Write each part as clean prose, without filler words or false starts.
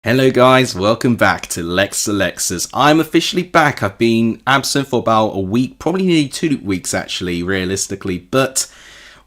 Hello guys, welcome back to Lexalexus. I'm officially back. I've been absent for about a week, probably nearly 2 weeks actually, realistically, but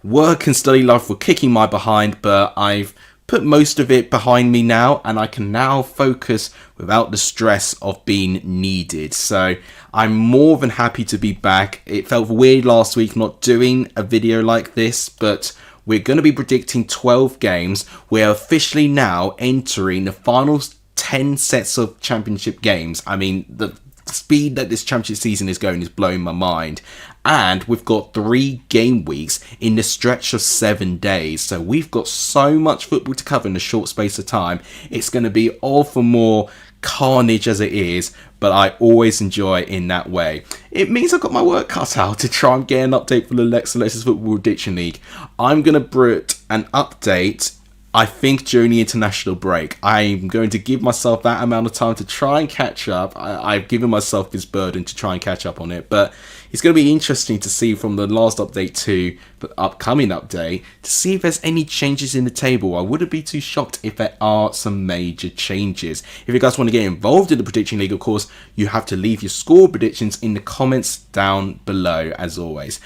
work and study life were kicking my behind, but I've put most of it behind me now and I can now focus without the stress of being needed. So I'm more than happy to be back. It felt weird last week not doing a video like this, but we're going to be predicting 12 games. We're officially now entering the final 10 sets of championship games. I mean, the speed that this championship season is going is blowing my mind. And we've got 3 game weeks in the stretch of 7 days. So we've got so much football to cover in a short space of time. It's going to be all for more carnage as it is, but I always enjoy it in that way. It means I've got my work cut out to try and get an update for the Lexalexus Football Prediction League. I'm going to put an update, I think, during the international break. I'm going to give myself that amount of time to try and catch up. I've given myself this burden to try and catch up on it, but it's going to be interesting to see from the last update to the upcoming update to see if there's any changes in the table. I wouldn't be too shocked if there are some major changes. If you guys want to get involved in the Prediction League, of course, you have to leave your score predictions in the comments down below, as always.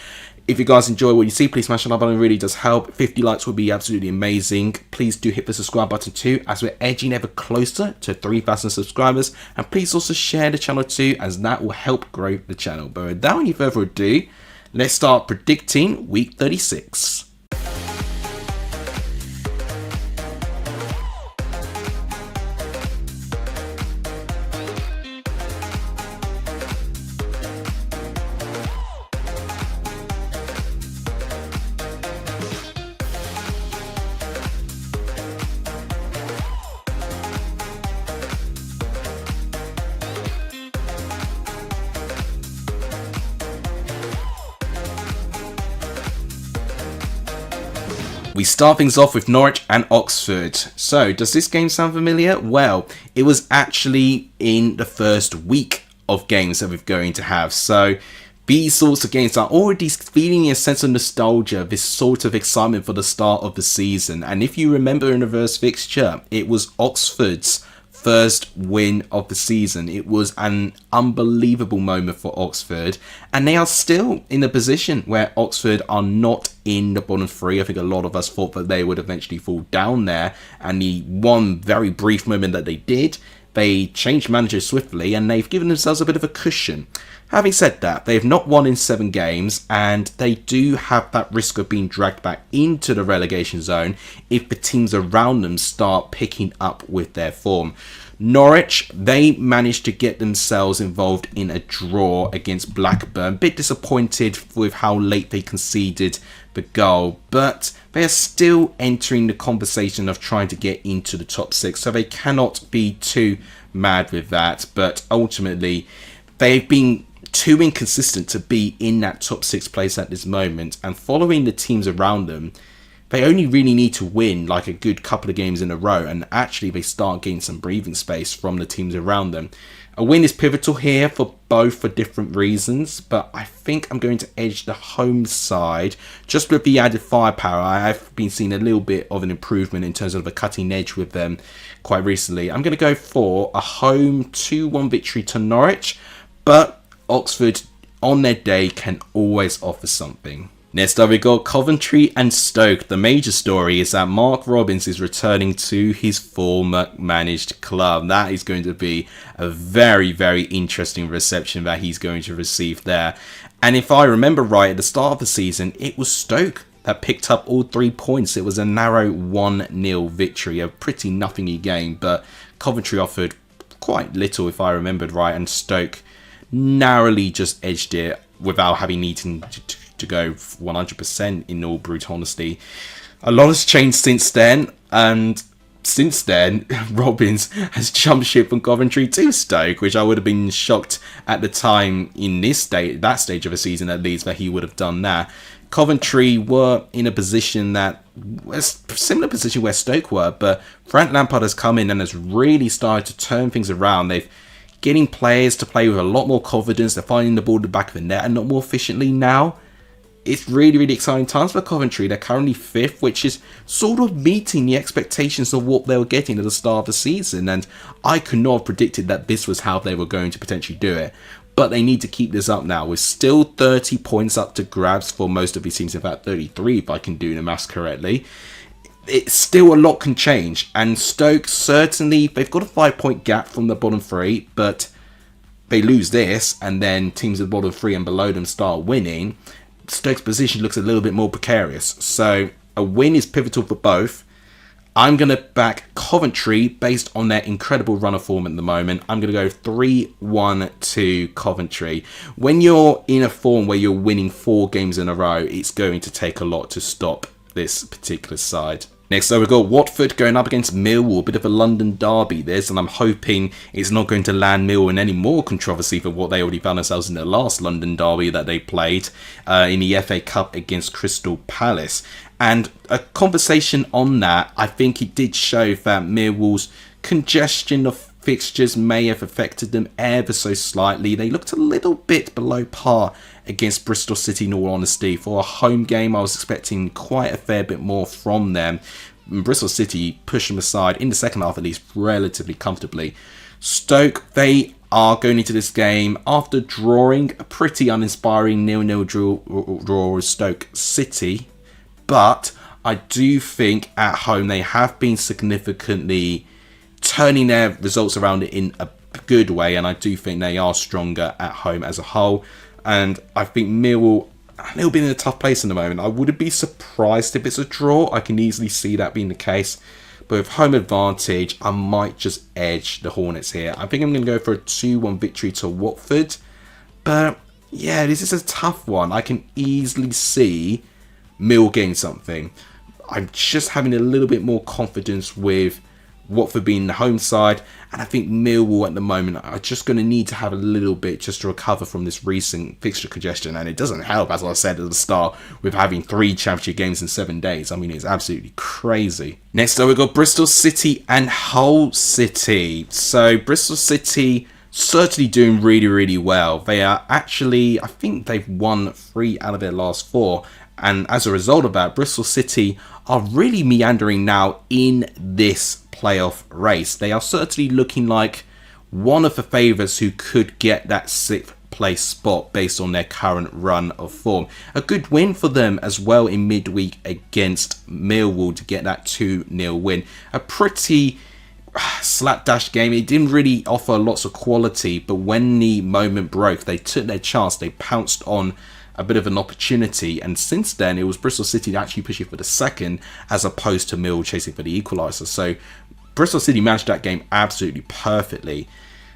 If you guys enjoy what you see, please smash the like button. It really does help. 50 likes would be absolutely amazing. Please do hit the subscribe button too, as we're edging ever closer to 3,000 subscribers. And please also share the channel too, as that will help grow the channel. But without any further ado, let's start predicting week 36. We start things off with Norwich and Oxford. So, does this game sound familiar? Well, it was actually in the first week of games that we're going to have. So, these sorts of games are already feeling a sense of nostalgia, this sort of excitement for the start of the season. And if you remember in the first fixture, it was Oxford's first win of the season. It was an unbelievable moment for Oxford, and they are still in a position where Oxford are not in the bottom 3. I think a lot of us thought that they would eventually fall down there, and the one very brief moment that they did, they changed managers swiftly and they've given themselves a bit of a cushion. Having said that, they've not won in 7 games and they do have that risk of being dragged back into the relegation zone if the teams around them start picking up with their form. Norwich, they managed to get themselves involved in a draw against Blackburn. A bit disappointed with how late they conceded the goal, but they are still entering the conversation of trying to get into the top 6, so they cannot be too mad with that. But ultimately, they've been too inconsistent to be in that top 6 place at this moment, and following the teams around them, they only really need to win like a good couple of games in a row, and actually they start getting some breathing space from the teams around them. A win is pivotal here for both for different reasons, but I think I'm going to edge the home side just with the added firepower. I've been seeing a little bit of an improvement in terms of a cutting edge with them quite recently. I'm going to go for a home 2-1 victory to Norwich, but Oxford on their day can always offer something. Next up we got Coventry and Stoke. The major story is that Mark Robins is returning to his former managed club. That is going to be a very, very interesting reception that he's going to receive there. And if I remember right, at the start of the season, it was Stoke that picked up all 3 points. It was a narrow 1-0 victory, a pretty nothingy game, but Coventry offered quite little if I remembered right, and Stoke narrowly just edged it without having needing to go 100% in all brute honesty. A lot has changed since then, and since then Robins has jumped ship from Coventry to Stoke, which I would have been shocked at the time in that stage of a season at least that he would have done that. Coventry were in a position that was a similar position where Stoke were, but Frank Lampard has come in and has really started to turn things around. They've getting players to play with a lot more confidence. They're finding the ball at the back of the net and not more efficiently now. it's really, really exciting times for Coventry. They're currently 5th, which is sort of meeting the expectations of what they were getting at the start of the season. And I could not have predicted that this was how they were going to potentially do it. But they need to keep this up now. With still 30 points up to grabs for most of these teams. In fact, 33 if I can do the maths correctly. It's still a lot can change. And Stoke, certainly, they've got a 5-point gap from the bottom 3. But they lose this, and then teams at the bottom 3 and below them start winning. Stoke's position looks a little bit more precarious. So a win is pivotal for both. I'm going to back Coventry based on their incredible run of form at the moment. I'm going to go 3-1 to Coventry. When you're in a form where you're winning 4 games in a row, it's going to take a lot to stop this particular side. Next up, we've got Watford going up against Millwall. A bit of a London derby this, and I'm hoping it's not going to land Millwall in any more controversy for what they already found themselves in the last London derby that they played in the FA Cup against Crystal Palace. And a conversation on that, I think it did show that Millwall's congestion of fixtures may have affected them ever so slightly. They looked a little bit below par against Bristol City, in all honesty. For a home game, I was expecting quite a fair bit more from them. Bristol City pushed them aside, in the second half at least, relatively comfortably. Stoke, they are going into this game after drawing a pretty uninspiring 0-0 draw with Stoke City. But I do think at home they have been significantly turning their results around in a good way, and I do think they are stronger at home as a whole. And I think Millwall a little bit in a tough place in the moment. I wouldn't be surprised if it's a draw. I can easily see that being the case. But with home advantage, I might just edge the Hornets here. I think I'm going to go for a 2-1 victory to Watford. But yeah, this is a tough one. I can easily see Mill getting something. I'm just having a little bit more confidence with Watford being the home side, and I think Millwall at the moment are just going to need to have a little bit just to recover from this recent fixture congestion, and it doesn't help, as I said at the start, with having 3 championship games in 7 days. I mean, it's absolutely crazy. Next up, we've got Bristol City and Hull City. So Bristol City certainly doing really, really well. They are actually, I think they've won 3 out of their last 4. And as a result of that, Bristol City are really meandering now in this playoff race. They are certainly looking like one of the favourites who could get that 6th place spot based on their current run of form. A good win for them as well in midweek against Millwall to get that 2-0 win. A pretty slapdash game. It didn't really offer lots of quality, but when the moment broke, they took their chance. They pounced on a bit of an opportunity, and since then it was Bristol City actually pushing for the 2nd as opposed to Mill chasing for the equaliser. So Bristol City managed that game absolutely perfectly.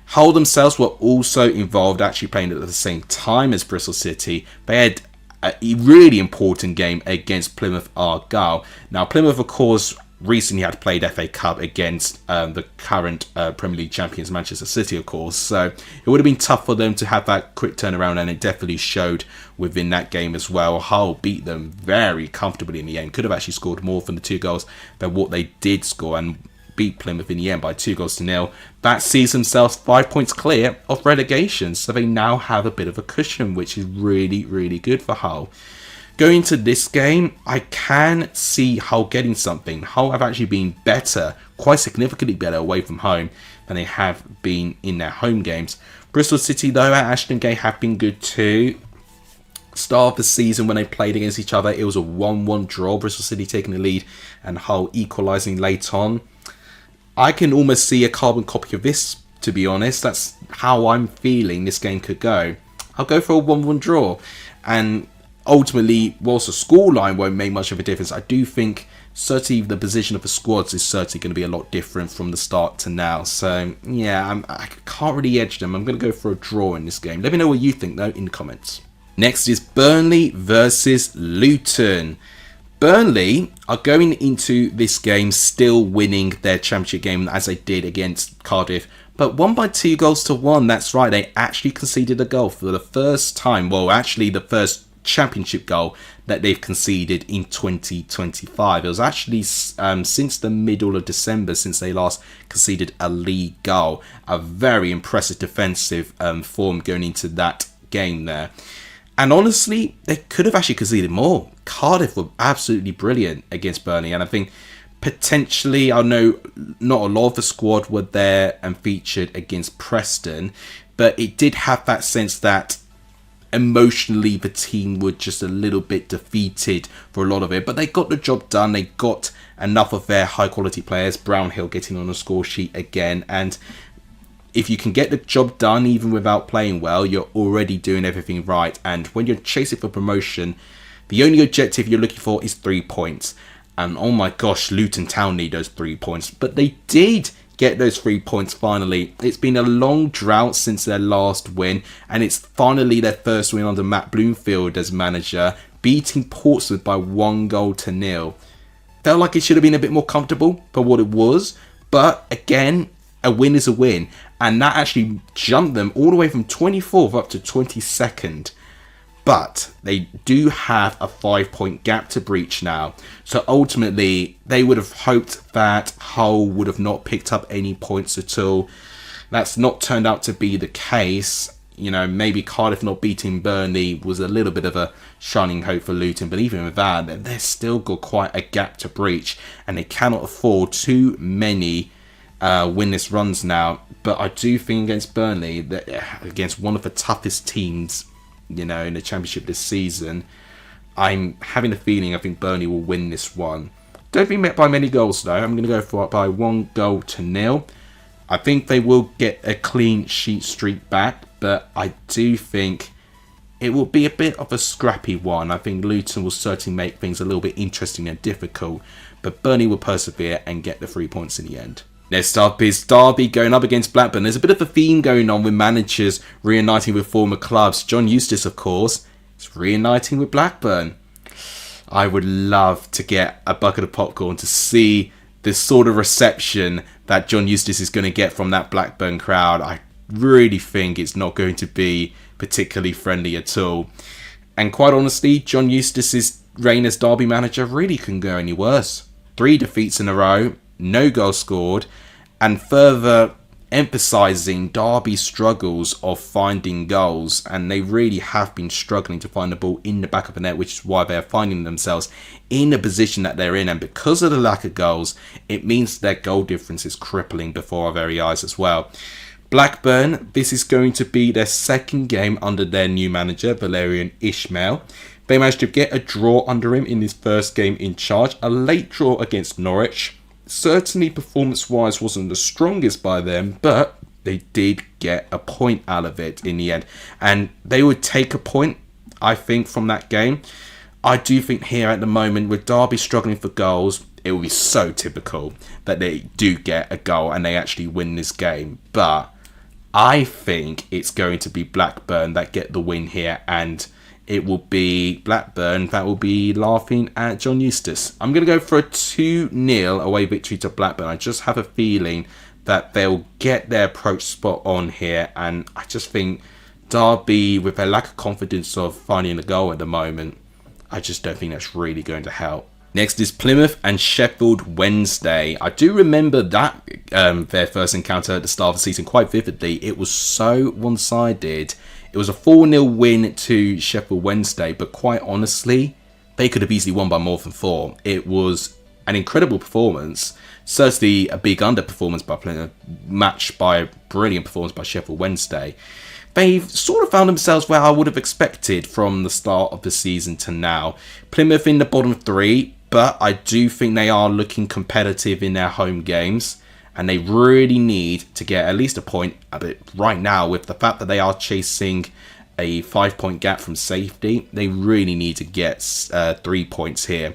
Hull themselves were also involved, actually playing at the same time as Bristol City. They had a really important game against Plymouth Argyle. Now Plymouth, of course, recently had played FA Cup against the current Premier League champions Manchester City, of course. So it would have been tough for them to have that quick turnaround, and it definitely showed within that game as well. Hull beat them very comfortably in the end. Could have actually scored more from the 2 goals than what they did score, and beat Plymouth in the end by 2-0. That sees themselves 5 points clear of relegation, so they now have a bit of a cushion, which is really, really good for Hull. Going into this game, I can see Hull getting something. Hull have actually been better, quite significantly better away from home than they have been in their home games. Bristol City, though, at Ashton Gate have been good too. Start of the season when they played against each other, it was a 1-1 draw. Bristol City taking the lead and Hull equalising late on. I can almost see a carbon copy of this, to be honest. That's how I'm feeling this game could go. I'll go for a 1-1 draw. And ultimately, whilst the scoreline won't make much of a difference, I do think certainly the position of the squads is certainly going to be a lot different from the start to now. So, yeah, I can't really edge them. I'm going to go for a draw in this game. Let me know what you think, though, in the comments. Next is Burnley versus Luton. Burnley are going into this game still winning their championship game as they did against Cardiff, but won by 2-1. That's right, they actually conceded a goal for the first time. Well, actually the first championship goal that they've conceded in 2025. It was actually since the middle of December since they last conceded a league goal. A very impressive defensive form going into that game there. And honestly, they could have actually conceded more. Cardiff were absolutely brilliant against Burnley. And I think potentially, I know not a lot of the squad were there and featured against Preston, but it did have that sense that emotionally the team were just a little bit defeated for a lot of it. But they got the job done. They got enough of their high quality players. Brownhill getting on the score sheet again. And if you can get the job done even without playing well, you're already doing everything right. And when you're chasing for promotion, the only objective you're looking for is 3 points. And oh my gosh, Luton Town need those 3 points. But they did get those 3 points finally. It's been a long drought since their last win. And it's finally their first win under Matt Bloomfield as manager, beating Portsmouth by 1-0. Felt like it should have been a bit more comfortable for what it was. But again, a win is a win. And that actually jumped them all the way from 24th up to 22nd. But they do have a 5-point gap to breach now. So ultimately, they would have hoped that Hull would have not picked up any points at all. That's not turned out to be the case. You know, maybe Cardiff not beating Burnley was a little bit of a shining hope for Luton. But even with that, they've still got quite a gap to breach. And they cannot afford too many winless runs now. But I do think against Burnley, that against one of the toughest teams, you know, in the Championship this season, I'm having a feeling I think Burnley will win this one. Don't be met by many goals though. I'm going to go for it by 1-0. I think they will get a clean sheet streak back, but I do think it will be a bit of a scrappy one. I think Luton will certainly make things a little bit interesting and difficult, but Burnley will persevere and get the 3 points in the end. Next up is Derby going up against Blackburn. There's a bit of a theme going on with managers reuniting with former clubs. John Eustace, of course, is reuniting with Blackburn. I would love to get a bucket of popcorn to see the sort of reception that John Eustace is going to get from that Blackburn crowd. I really think it's not going to be particularly friendly at all. And quite honestly, John Eustace's reign as Derby manager really couldn't go any worse. 3 defeats in a row. No goal scored, and further emphasising Derby's struggles of finding goals, and they really have been struggling to find the ball in the back of the net, which is why they are finding themselves in the position that they're in. And because of the lack of goals, it means their goal difference is crippling before our very eyes as well. Blackburn, this is going to be their second game under their new manager, Valerian Ismail. They managed to get a draw under him in his first game in charge, a late draw against Norwich. Certainly performance-wise wasn't the strongest by them, but they did get a point out of it in the end. And they would take a point, I think, from that game. I do think here at the moment, with Derby struggling for goals, it will be so typical that they do get a goal and they actually win this game. But I think it's going to be Blackburn that get the win here, and it will be Blackburn that will be laughing at John Eustace. I'm going to go for a 2-0 away victory to Blackburn. I just have a feeling that they'll get their approach spot on here. And I just think Derby, with their lack of confidence of finding a goal at the moment, I just don't think that's really going to help. Next is Plymouth and Sheffield Wednesday. I do remember that their first encounter at the start of the season quite vividly. It was so one-sided. It was a 4-0 win to Sheffield Wednesday, but quite honestly, they could have easily won by more than 4. It was an incredible performance. Certainly a big underperformance by Plymouth, matched by a brilliant performance by Sheffield Wednesday. They've sort of found themselves where I would have expected from the start of the season to now. Plymouth in the bottom 3, but I do think they are looking competitive in their home games. And they really need to get at least a point. But right now, with the fact that they are chasing a 5-point gap from safety, they really need to get 3 points here.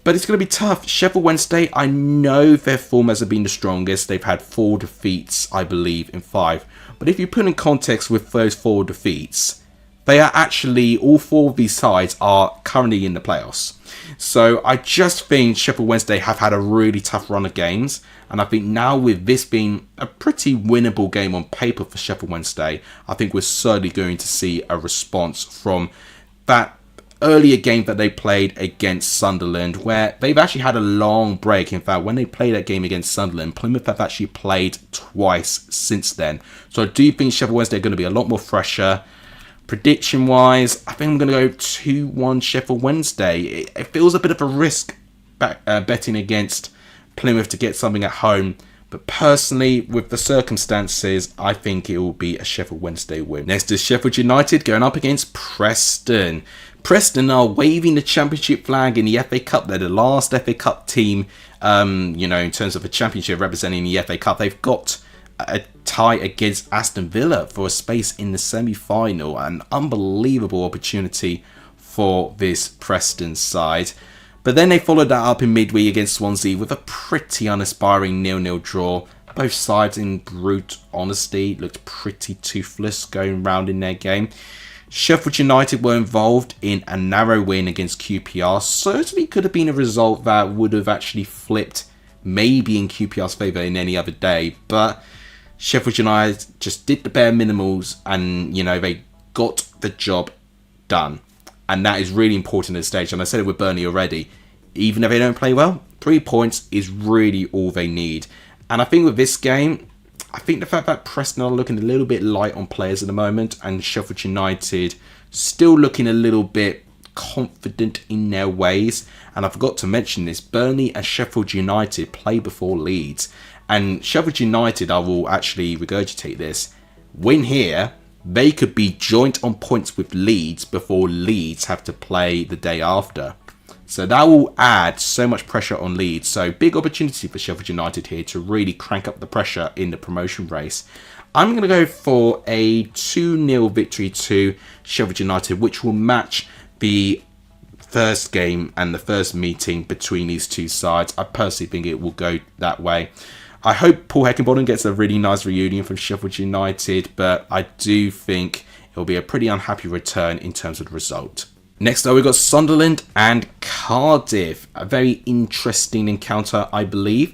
But it's going to be tough. Sheffield Wednesday, I know their form hasn't been the strongest. They've had 4 defeats, I believe, in 5. But if you put in context with those 4 defeats, they are actually, all 4 of these sides are currently in the playoffs. So I just think Sheffield Wednesday have had a really tough run of games. And I think now with this being a pretty winnable game on paper for Sheffield Wednesday, I think we're certainly going to see a response from that earlier game that they played against Sunderland, where they've actually had a long break. In fact, when they played that game against Sunderland, Plymouth have actually played twice since then. So I do think Sheffield Wednesday are going to be a lot more fresher. Prediction wise, I think I'm going to go 2-1 Sheffield Wednesday. It feels a bit of a risk betting against Plymouth to get something at home. But personally, with the circumstances, I think it will be a Sheffield Wednesday win. Next is Sheffield United going up against Preston. Preston are waving the championship flag in the FA Cup. They're the last FA Cup team, in terms of a championship representing the FA Cup. They've got a tie against Aston Villa for a space in the semi-final. An unbelievable opportunity for this Preston side. But then they followed that up in midweek against Swansea with a pretty uninspiring 0-0 draw. Both sides, in brute honesty, looked pretty toothless going round in their game. Sheffield United were involved in a narrow win against QPR. Certainly could have been a result that would have actually flipped maybe in QPR's favour in any other day. But Sheffield United just did the bare minimals and, they got the job done. And that is really important at this stage. And I said it with Burnley already. Even if they don't play well, 3 points is really all they need. And I think with this game, I think the fact that Preston are looking a little bit light on players at the moment, and Sheffield United still looking a little bit confident in their ways. And I forgot to mention this, Burnley and Sheffield United play before Leeds. And Sheffield United, I will actually regurgitate this, win here, they could be joint on points with Leeds before Leeds have to play the day after. So that will add so much pressure on Leeds. So big opportunity for Sheffield United here to really crank up the pressure in the promotion race. I'm going to go for a 2-0 victory to Sheffield United, which will match the first game and the first meeting between these two sides. I personally think it will go that way. I hope Paul Heckingbottom gets a really nice reunion from Sheffield United, but I do think it will be a pretty unhappy return in terms of the result. Next up, we've got Sunderland and Cardiff. A very interesting encounter, I believe.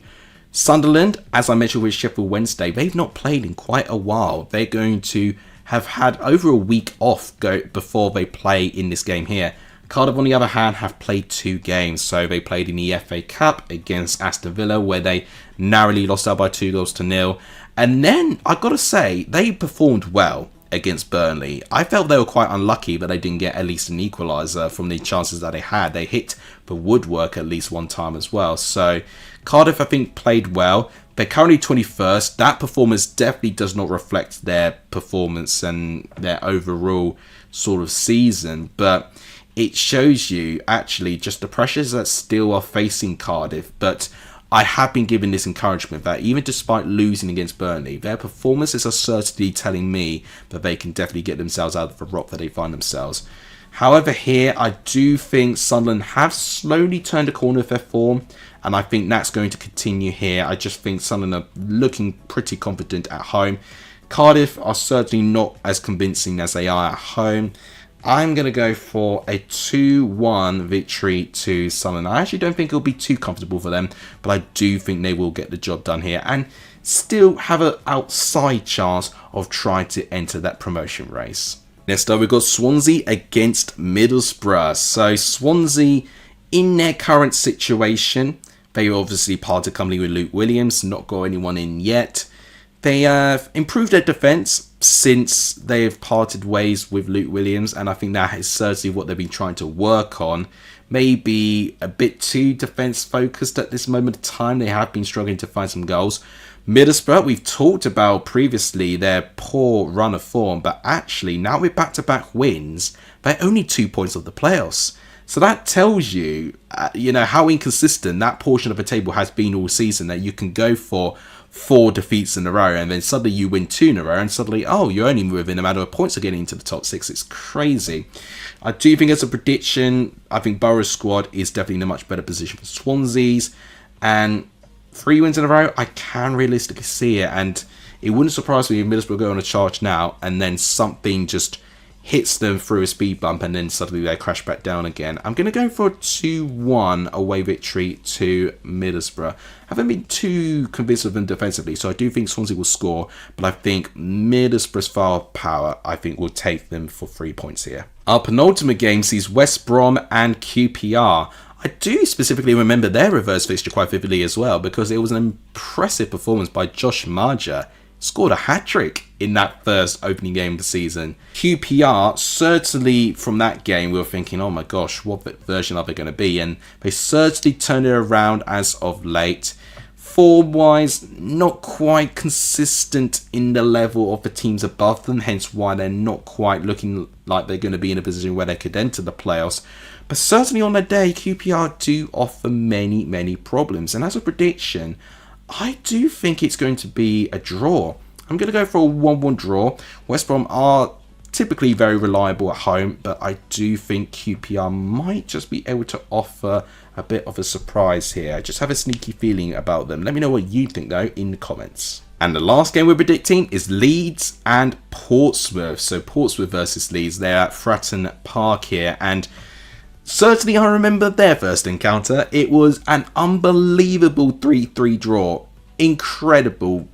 Sunderland, as I mentioned with Sheffield Wednesday, they've not played in quite a while. They're going to have had over a week off before they play in this game here. Cardiff, on the other hand, have played 2 games. So they played in the FA Cup against Aston Villa, where they narrowly lost out by 2-0. And then, I've got to say, they performed well against Burnley. I felt they were quite unlucky that they didn't get at least an equaliser from the chances that they had. They hit the woodwork at least one time as well. So Cardiff, I think, played well. They're currently 21st. That performance definitely does not reflect their performance and their overall sort of season. But it shows you actually just the pressures that still are facing Cardiff. But I have been given this encouragement that even despite losing against Burnley, their performances are certainly telling me that they can definitely get themselves out of the rock that they find themselves. However, here I do think Sunderland have slowly turned a corner with their form, and I think that's going to continue here. I just think Sunderland are looking pretty confident at home. Cardiff are certainly not as convincing as they are at home. I'm going to go for a 2-1 victory to Sunderland. I actually don't think it'll be too comfortable for them, but I do think they will get the job done here and still have an outside chance of trying to enter that promotion race. Next up, we've got Swansea against Middlesbrough. So Swansea, in their current situation, they obviously parted company with Luke Williams, not got anyone in yet. They have improved their defence since they have parted ways with Luke Williams, and I think that is certainly what they've been trying to work on. Maybe a bit too defence focused at this moment of time. They have been struggling to find some goals. Middlesbrough, we've talked about previously their poor run of form, but actually now with back-to-back wins, they're only 2 points off the playoffs. So that tells you, how inconsistent that portion of the table has been all season, that you can go for 4 defeats in a row and then suddenly you win 2 in a row and suddenly, you're only within a matter of points of getting into the top 6. It's crazy. I do think as a prediction, I think Burrow's squad is definitely in a much better position for Swansea's, and 3 wins in a row, I can realistically see it, and it wouldn't surprise me if Middlesbrough go on a charge now and then something just hits them through a speed bump and then suddenly they crash back down again. I'm going to go for a 2-1 away victory to Middlesbrough. I haven't been too convinced of them defensively, so I do think Swansea will score, but I think Middlesbrough's firepower, I think, will take them for 3 points here. Our penultimate game sees West Brom and QPR. I do specifically remember their reverse fixture quite vividly as well, because it was an impressive performance by Josh Marger scored a hat-trick in that first opening game of the season. QPR, certainly from that game, we were thinking, oh my gosh, what version are they going to be? And they certainly turned it around as of late. Form-wise, not quite consistent in the level of the teams above them, hence why they're not quite looking like they're going to be in a position where they could enter the playoffs. But certainly on the day, QPR do offer many, many problems. And as a prediction, I do think it's going to be a draw. I'm going to go for a 1-1 draw. West Brom are typically very reliable at home, but I do think QPR might just be able to offer a bit of a surprise here. I just have a sneaky feeling about them. Let me know what you think though in the comments. And the last game we're predicting is Leeds and Portsmouth. So Portsmouth versus Leeds. They're at Fratton Park here, and certainly I remember their first encounter. It was an unbelievable 3-3 draw. Incredible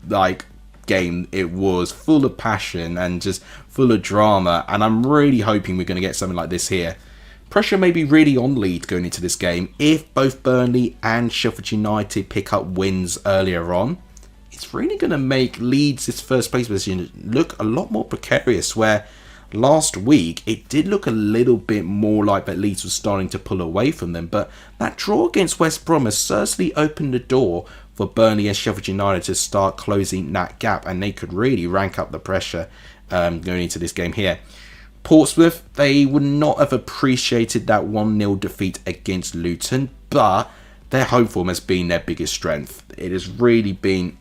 game. It was full of passion and just full of drama, and I'm really hoping we're going to get something like this here. Pressure may be really on Leeds going into this game if both Burnley and Sheffield United pick up wins earlier on. It's really going to make Leeds' first place position look a lot more precarious, where last week it did look a little bit more like that Leeds was starting to pull away from them, but that draw against West Brom has certainly opened the door for Burnley and Sheffield United to start closing that gap, and they could really rank up the pressure going into this game here. Portsmouth, they would not have appreciated that 1-0 defeat against Luton, but their home form has been their biggest strength. It has really been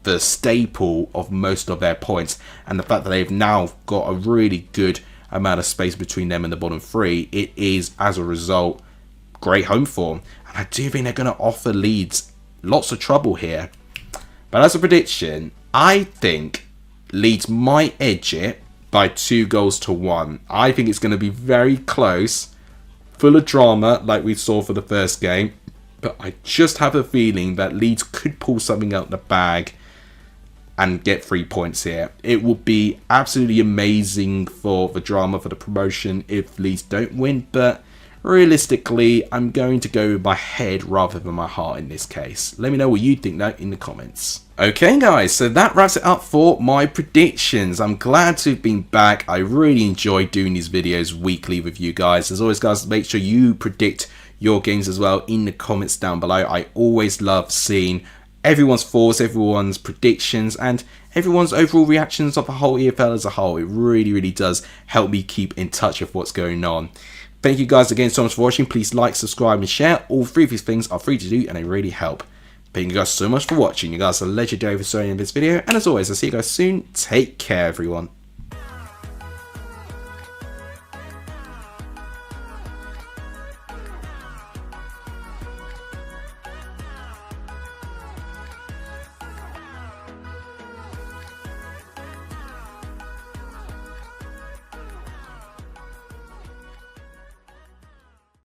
the staple of most of their points, and the fact that they've now got a really good amount of space between them and the bottom three, it is, as a result, great home form. And I do think they're going to offer Leeds lots of trouble here. But as a prediction, I think Leeds might edge it by 2-1. I think it's going to be very close, full of drama like we saw for the first game. But I just have a feeling that Leeds could pull something out the bag and get 3 points here. It would be absolutely amazing for the drama, for the promotion, if Leeds don't win. But realistically, I'm going to go with my head rather than my heart in this case. Let me know what you think though in the comments. Okay guys, so that wraps it up for my predictions. I'm glad to have been back. I really enjoy doing these videos weekly with you guys. As always guys, make sure you predict your games as well in the comments down below. I always love seeing everyone's thoughts, everyone's predictions, and everyone's overall reactions of the whole EFL as a whole. It really, really does help me keep in touch with what's going on. Thank you guys again so much for watching. Please like, subscribe, and share. All three of these things are free to do, and they really help. Thank you guys so much for watching. You guys are legendary for showing in this video, and as always, I'll see you guys soon. Take care, everyone.